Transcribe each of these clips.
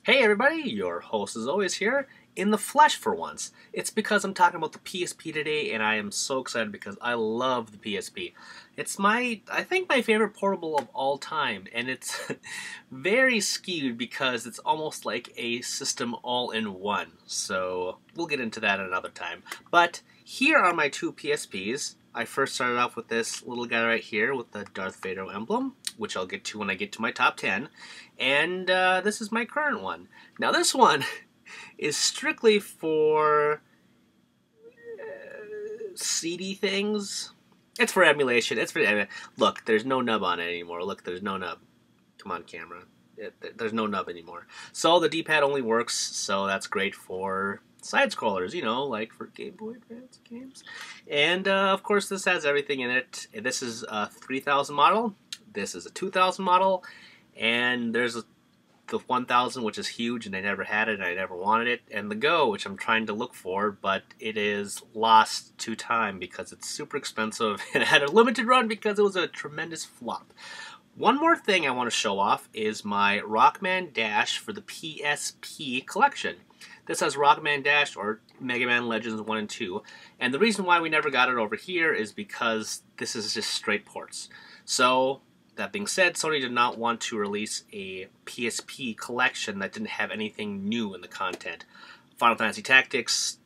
Hey everybody, your host is always here, in the flesh for once. It's because I'm talking about the PSP today, and I am so excited because I love the PSP. It's I think my favorite portable of all time, and it's very skewed because it's almost like a system all in one. So we'll get into that another time. But here are my two PSPs. I first started off with this little guy right here with the Darth Vader emblem, which I'll get to when I get to my top 10. And this is my current one. Now this one is strictly for CD things. It's for emulation. Look, there's no nub on it anymore. Look, there's no nub. Come on, camera. There's no nub anymore. So the D-pad only works, so that's great for side-scrollers, you know, like for Game Boy Advance games. And, of course, this has everything in it. This is a 3000 model. This is a 2000 model. And there's the 1000, which is huge, and I never had it, and I never wanted it. And the Go, which I'm trying to look for, but it is lost to time because it's super expensive. And it had a limited run because it was a tremendous flop. One more thing I want to show off is my Rockman Dash for the PSP collection. This has Rockman Dash or Mega Man Legends 1 and 2. And the reason why we never got it over here is because this is just straight ports. So, that being said, Sony did not want to release a PSP collection that didn't have anything new in the content. Final Fantasy Tactics,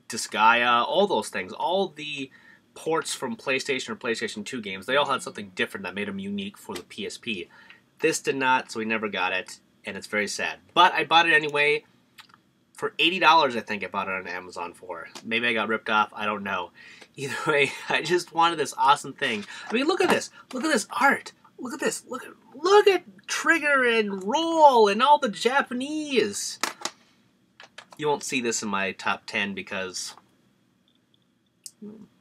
Disgaea, all those things, all the ports from PlayStation or PlayStation 2 games, they all had something different that made them unique for the PSP. This did not, so we never got it, and it's very sad. But I bought it anyway. For $80, I think I bought it on Amazon for. Maybe I got ripped off, I don't know. Either way, I just wanted this awesome thing. I mean, look at this. Look at this art. Look at this. Look at Trigger and Roll and all the Japanese. You won't see this in my top 10 because,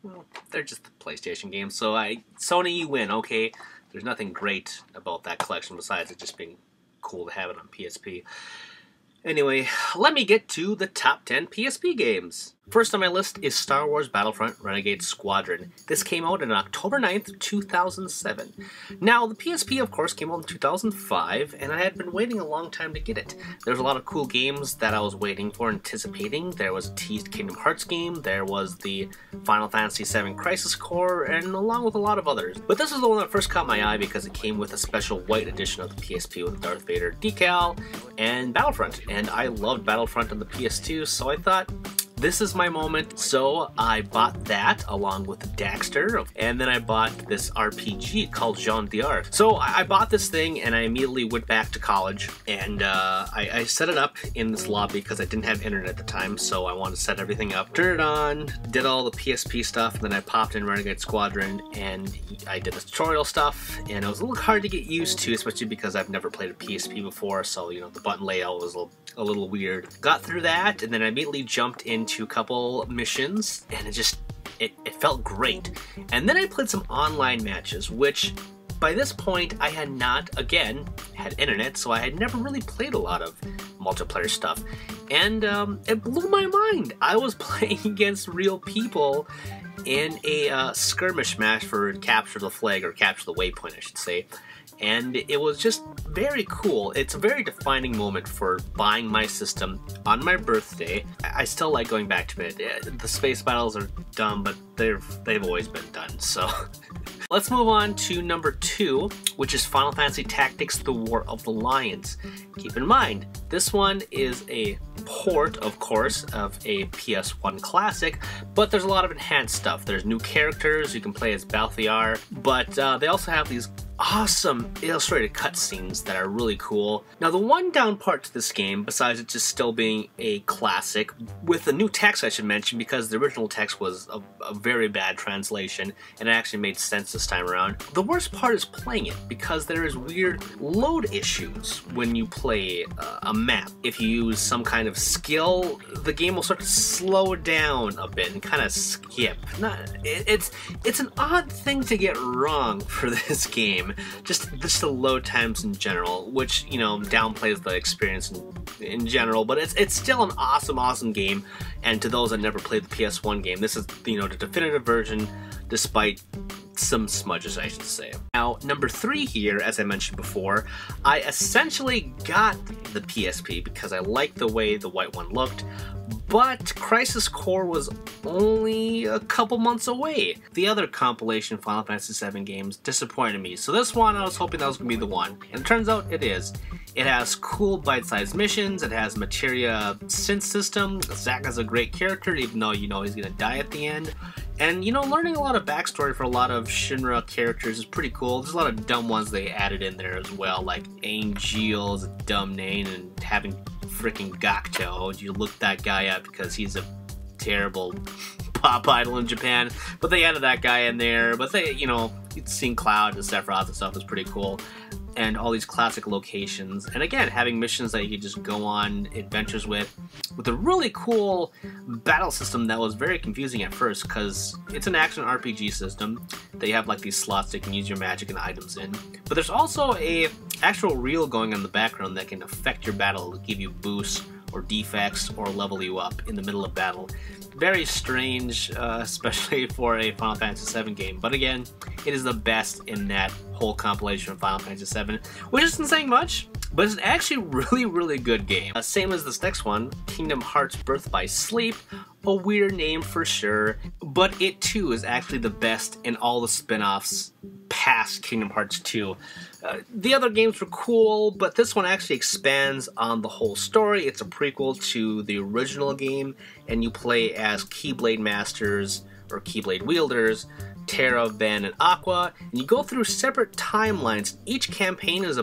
well, they're just the PlayStation games. So Sony, you win, okay? There's nothing great about that collection besides it just being cool to have it on PSP. Anyway, let me get to the top 10 PSP games. First on my list is Star Wars Battlefront Renegade Squadron. This came out on October 9th, 2007. Now, the PSP, of course, came out in 2005, and I had been waiting a long time to get it. There's a lot of cool games that I was waiting for, anticipating. There was a teased Kingdom Hearts game, there was the Final Fantasy VII Crisis Core, and along with a lot of others. But this is the one that first caught my eye because it came with a special white edition of the PSP with Darth Vader decal and Battlefront. And I loved Battlefront on the PS2, so I thought, this is my moment, so I bought that along with Daxter, and then I bought this RPG called Jean d'Arc. So I bought this thing, and I immediately went back to college, and I set it up in this lobby because I didn't have internet at the time, so I wanted to set everything up. Turned it on, did all the PSP stuff, and then I popped in Renegade Squadron, and I did the tutorial stuff, and it was a little hard to get used to, especially because I've never played a PSP before, so, you know, the button layout was a little weird. Got through that, and then I immediately jumped into a couple missions, and it felt great. And then I played some online matches, which by this point I had not, again, had internet, so I had never really played a lot of multiplayer stuff. And it blew my mind. I was playing against real people in a skirmish match for Capture the Flag, or Capture the Waypoint, I should say. And it was just very cool. It's a very defining moment for buying my system on my birthday. I still like going back to it. The space battles are dumb, but they've always been done, so. Let's move on to number 2, which is Final Fantasy Tactics: The War of the Lions. Keep in mind, this one is a port, of course, of a PS1 classic, but there's a lot of enhanced stuff. There's new characters, you can play as Valkyria, but they also have these awesome illustrated cutscenes that are really cool. Now, the one down part to this game, besides it just still being a classic, with the new text I should mention, because the original text was a very bad translation, and it actually made sense this time around. The worst part is playing it, because there is weird load issues when you play a map. If you use some kind of skill, the game will start to slow down a bit and kind of skip. It's an odd thing to get wrong for this game. Just the load times in general, which, you know, downplays the experience in general, but it's still an awesome game. And to those that never played the PS1 game, this is, you know, the definitive version. despite some smudges, I should say. Now, number 3 here, as I mentioned before, I essentially got the PSP because I liked the way the white one looked, but Crisis Core was only a couple months away. The other compilation Final Fantasy VII games disappointed me, so this one I was hoping that was going to be the one, and it turns out it is. It has cool bite-sized missions, it has materia synth system, Zack is a great character even though you know he's going to die at the end, and you know, learning a lot of backstory for a lot of Shinra characters is pretty cool. There's a lot of dumb ones they added in there as well, like Angel's a dumb name, and having freaking Gakto. You look that guy up because he's a terrible pop idol in Japan, but they added that guy in there. But they, you know, seeing Cloud and Sephiroth and stuff is pretty cool. And all these classic locations, and again, having missions that you could just go on adventures with a really cool battle system that was very confusing at first, because it's an action RPG system that you have like these slots that you can use your magic and items in, but there's also a actual reel going on in the background that can affect your battle to give you boosts or defects or level you up in the middle of battle. Very strange, especially for a Final Fantasy VII game, but again, it is the best in that whole compilation of Final Fantasy VII, which isn't saying much, but it's actually really good game. Same as this next one, Kingdom Hearts Birth by Sleep, a weird name for sure, but it too is actually the best in all the spin-offs past Kingdom Hearts 2. The other games were cool, but this one actually expands on the whole story. It's a prequel to the original game, and you play as Keyblade Masters, or Keyblade Wielders, Terra, Ben, and Aqua, and you go through separate timelines. Each campaign is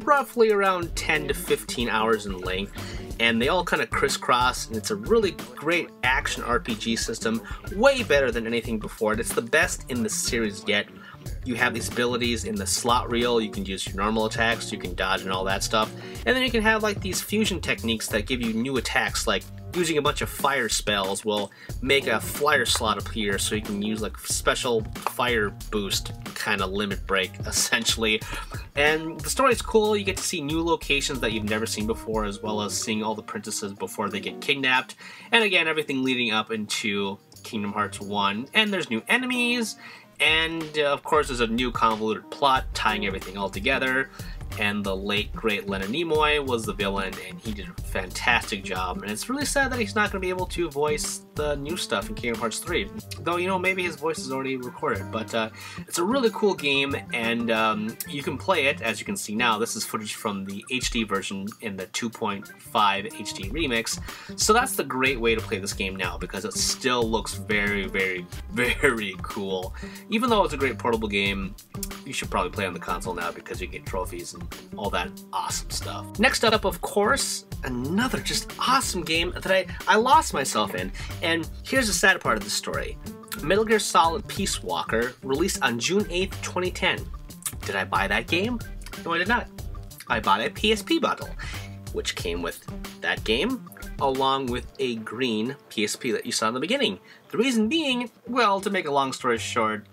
roughly around 10 to 15 hours in length, and they all kind of crisscross, and it's a really great action RPG system, way better than anything before it. It's the best in the series yet. You have these abilities in the slot reel, you can use your normal attacks, you can dodge and all that stuff, and then you can have like these fusion techniques that give you new attacks, like using a bunch of fire spells will make a flyer slot appear, so you can use like special fire boost kind of limit break essentially. And the story's cool, you get to see new locations that you've never seen before, as well as seeing all the princesses before they get kidnapped, and again, everything leading up into Kingdom Hearts 1, and there's new enemies, and of course there's a new convoluted plot tying everything all together. And the late great Leonard Nimoy was the villain, and he did a fantastic job, and it's really sad that he's not going to be able to voice the new stuff in Kingdom Hearts 3, though, you know, maybe his voice is already recorded. But it's a really cool game, and you can play it, as you can see now. This is footage from the HD version in the 2.5 HD remix, so that's the great way to play this game now, because it still looks very cool. Even though it's a great portable game, you should probably play on the console now, because you get trophies and all that awesome stuff. Next up, of course, another just awesome game that I lost myself in. And here's the sad part of the story. Metal Gear Solid Peace Walker released on June 8th, 2010. Did I buy that game? No, I did not. I bought a PSP bundle, which came with that game, along with a green PSP that you saw in the beginning. The reason being, well, to make a long story short,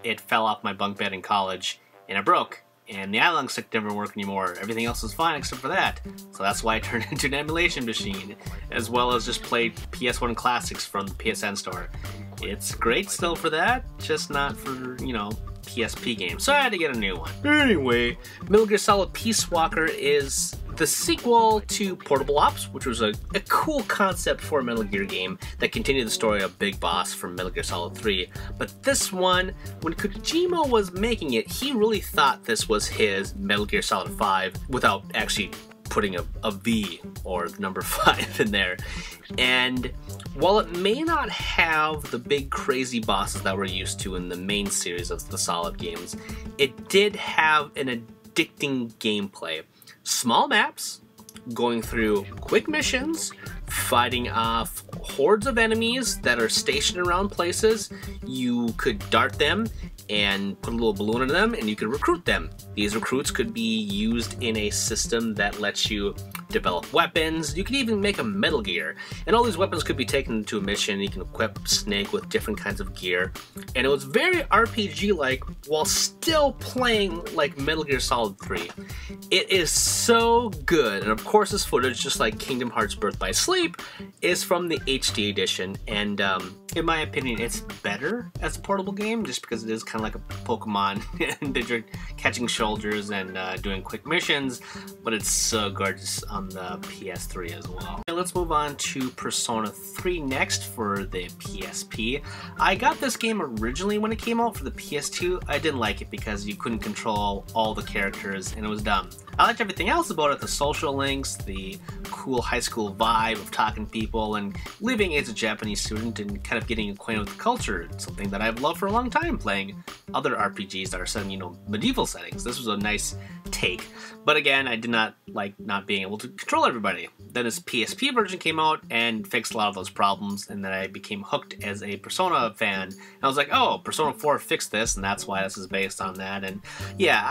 it fell off my bunk bed in college, and it broke. And the analog stick didn't work anymore. Everything else was fine except for that. So that's why I turned into an emulation machine, as well as just played PS1 classics from the PSN store. It's great still for that, just not for, you know, PSP games. So I had to get a new one. Anyway, Metal Gear Solid Peace Walker is the sequel to Portable Ops, which was a cool concept for a Metal Gear game that continued the story of Big Boss from Metal Gear Solid 3. But this one, when Kojima was making it, he really thought this was his Metal Gear Solid 5 without actually putting a V or number 5 in there. And while it may not have the big crazy bosses that we're used to in the main series of the Solid games, it did have an addicting gameplay. Small maps, going through quick missions, fighting off hordes of enemies that are stationed around places. You could dart them and put a little balloon in them, and you could recruit them. These recruits could be used in a system that lets you develop weapons. You can even make a Metal Gear. And all these weapons could be taken into a mission. You can equip Snake with different kinds of gear. And it was very RPG-like while still playing like Metal Gear Solid 3. It is so good. And of course this footage, just like Kingdom Hearts Birth by Sleep, is from the HD edition. And in my opinion, it's better as a portable game just because it is kind of like a Pokemon and you're catching soldiers and doing quick missions, but it's so gorgeous on the PS3 as well. Okay, let's move on to Persona 3 next for the PSP. I got this game originally when it came out for the PS2. I didn't like it because you couldn't control all the characters and it was dumb. I liked everything else about it, the social links, the cool high school vibe of talking to people, and living as a Japanese student and kind of getting acquainted with the culture. It's something that I've loved for a long time, playing other RPGs that are set in, medieval settings. This was a nice take. But again, I did not like not being able to control everybody. Then this PSP version came out and fixed a lot of those problems, and then I became hooked as a Persona fan. And I was like, oh, Persona 4 fixed this, and that's why this is based on that. And yeah,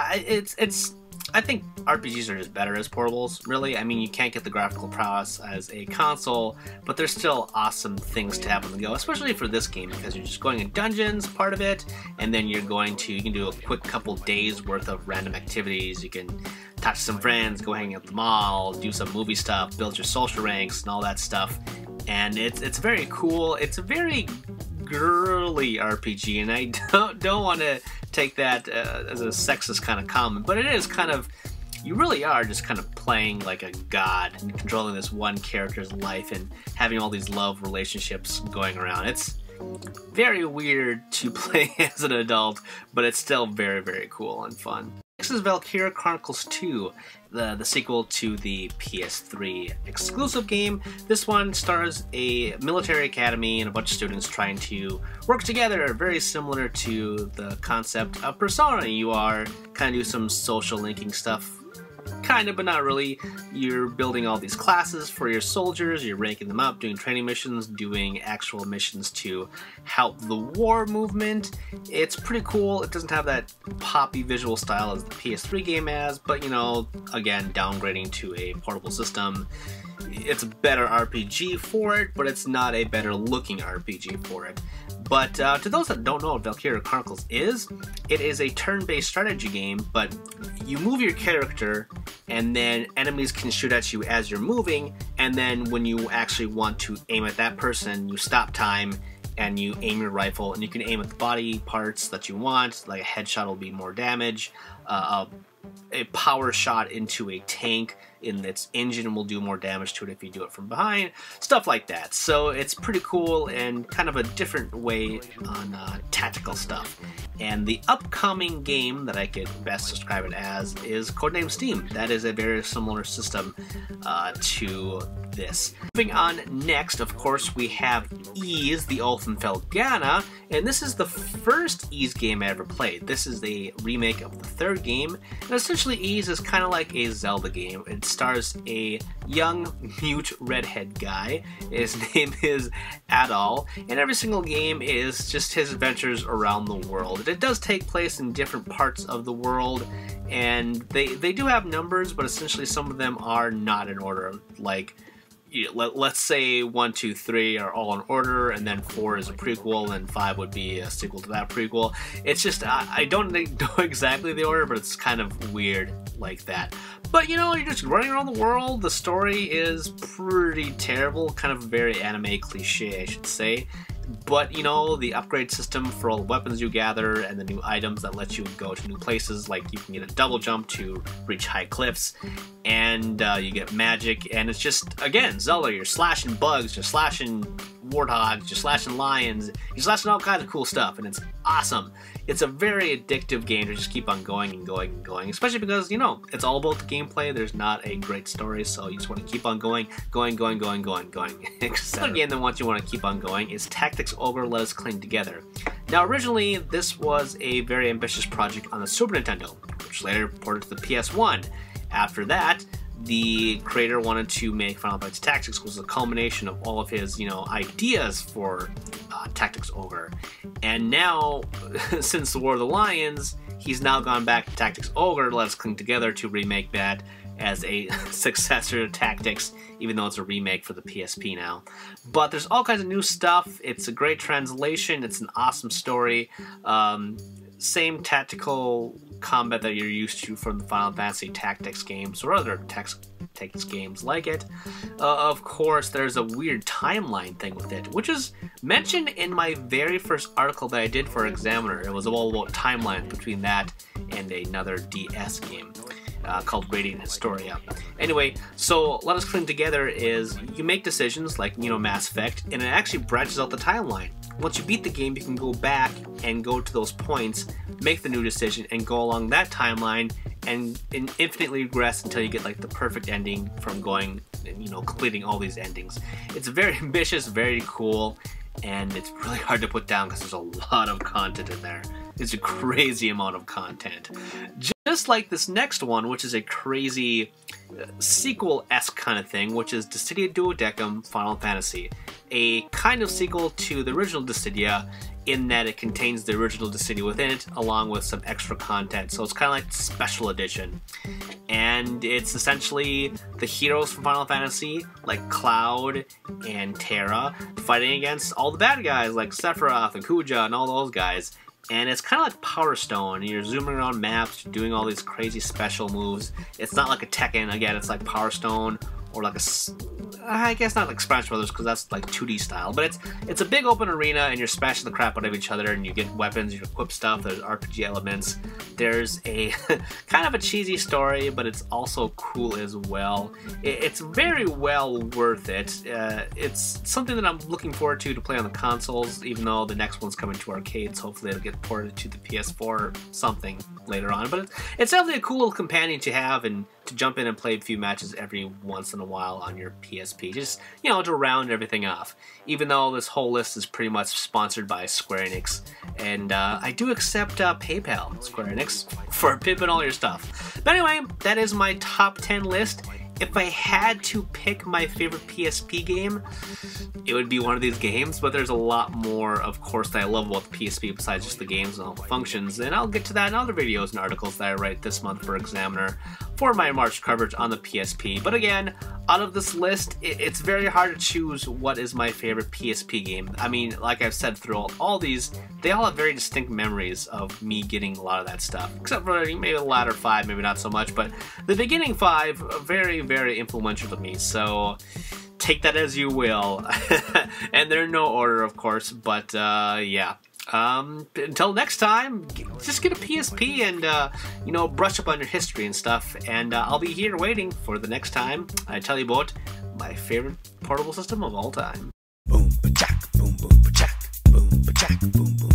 I think RPGs are just better as portables, really. I mean, you can't get the graphical prowess as a console, but there's still awesome things to have on the go, especially for this game, because you're just going in dungeons, part of it, and then you can do a quick couple days worth of random activities. You can talk to some friends, go hang out at the mall, do some movie stuff, build your social ranks, and all that stuff. And it's very cool. It's a very girly RPG, and I don't want to take that as a sexist kind of comment, but it is kind of, you really are just kind of playing like a god and controlling this one character's life and having all these love relationships going around. It's very weird to play as an adult, but it's still very, very cool and fun. Next is Valkyria Chronicles 2, the sequel to the PS3 exclusive game. This one stars a military academy and a bunch of students trying to work together, very similar to the concept of Persona. You are kind of do some social linking stuff, kind of, but not really. You're building all these classes for your soldiers, you're ranking them up, doing training missions, doing actual missions to help the war movement. It's pretty cool. It doesn't have that poppy visual style as the PS3 game has, but again, downgrading to a portable system. It's a better RPG for it, but it's not a better looking RPG for it. But to those that don't know what Valkyria Chronicles is, it is a turn-based strategy game, but you move your character and then enemies can shoot at you as you're moving, and then when you actually want to aim at that person, you stop time and you aim your rifle, and you can aim at the body parts that you want, like a headshot will be more damage, a power shot into a tank in its engine will do more damage to it if you do it from behind, stuff like that. So it's pretty cool and kind of a different way on tactical stuff. And the upcoming game that I could best describe it as is Codename Steam. That is a very similar system to this. Moving on next, of course, we have Ys, the Olfenfeldgana, and this is the first Ys game I ever played. This is a remake of the third game, and essentially Ys is kind of like a Zelda game. It stars a young, mute, redhead guy. His name is Adol, and every single game is just his adventures around the world. It does take place in different parts of the world, and they do have numbers, but essentially some of them are not in order. Like, let's say 1, 2, 3 are all in order, and then 4 is a prequel, and 5 would be a sequel to that prequel. It's just, I don't know exactly the order, but it's kind of weird like that. But you're just running around the world. The story is pretty terrible, kind of very anime cliche, I should say. But the upgrade system for all the weapons you gather and the new items that let you go to new places, like you can get a double jump to reach high cliffs, and you get magic, and it's just, again, Zelda. You're slashing bugs, you're slashing warthogs, you're slashing lions, you're slashing all kinds of cool stuff, and it's awesome. It's a very addictive game to just keep on going and going and going, especially because, it's all about the gameplay. There's not a great story, so you just want to keep on going. Another game that wants you want to keep on going is Tactics Ogre Let Us Cling Together. Now, originally, this was a very ambitious project on the Super Nintendo, which later ported to the PS1. After that, the creator wanted to make Final Fantasy Tactics, which was a culmination of all of his, ideas for Tactics Ogre. And now, since the War of the Lions, he's now gone back to Tactics Ogre, Let Us Cling Together, to remake that as a successor to Tactics, even though it's a remake for the PSP now. But there's all kinds of new stuff. It's a great translation. It's an awesome story. Same tactical combat that you're used to from the Final Fantasy Tactics games or other Tactics games like it. Of course, there's a weird timeline thing with it, which is mentioned in my very first article that I did for Examiner. It was all about timelines between that and another DS game called Radiant Historia. Anyway, so Let Us Cling Together is you make decisions like, Mass Effect, and it actually branches out the timeline. Once you beat the game, you can go back and go to those points, make the new decision, and go along that timeline and infinitely regress until you get like the perfect ending from going, completing all these endings. It's very ambitious, very cool, and it's really hard to put down because there's a lot of content in there. It's a crazy amount of content. Just like this next one, which is a crazy sequel-esque kind of thing, which is Dissidia Duodecim Final Fantasy. A kind of sequel to the original Dissidia in that it contains the original Dissidia within it, along with some extra content. So it's kind of like special edition. And it's essentially the heroes from Final Fantasy, like Cloud and Terra, fighting against all the bad guys like Sephiroth and Kuja and all those guys. And it's kind of like Power Stone. You're zooming around maps, you're doing all these crazy special moves. It's not like a Tekken, again, it's like Power Stone, or like I guess not like Smash Brothers because that's like 2D style, but it's a big open arena and you're smashing the crap out of each other and you get weapons, you equip stuff, there's RPG elements. There's a kind of a cheesy story, but it's also cool as well. It's very well worth it. It's something that I'm looking forward to play on the consoles, even though the next one's coming to arcades. Hopefully it'll get ported to the PS4 or something later on, but it's definitely a cool little companion to have and to jump in and play a few matches every once in a while on your PSP, just, to round everything off. Even though this whole list is pretty much sponsored by Square Enix, and I do accept PayPal, Square Enix, for pimping all your stuff. But anyway, that is my top 10 list. If I had to pick my favorite PSP game, it would be one of these games, but there's a lot more, of course, that I love about the PSP besides just the games and all the functions, and I'll get to that in other videos and articles that I write this month for Examiner for my March coverage on the PSP. But again, out of this list, it's very hard to choose what is my favorite PSP game. I mean, like I've said throughout all these, they all have very distinct memories of me getting a lot of that stuff, except for maybe the latter 5, maybe not so much, but the beginning 5, very, very influential to me, so take that as you will. And they're in no order, of course, but yeah. Until next time, just get a PSP and, brush up on your history and stuff, and I'll be here waiting for the next time I tell you about my favorite portable system of all time. Boom, ba-jack, boom, boom, ba-jack, boom, ba-jack, boom, boom.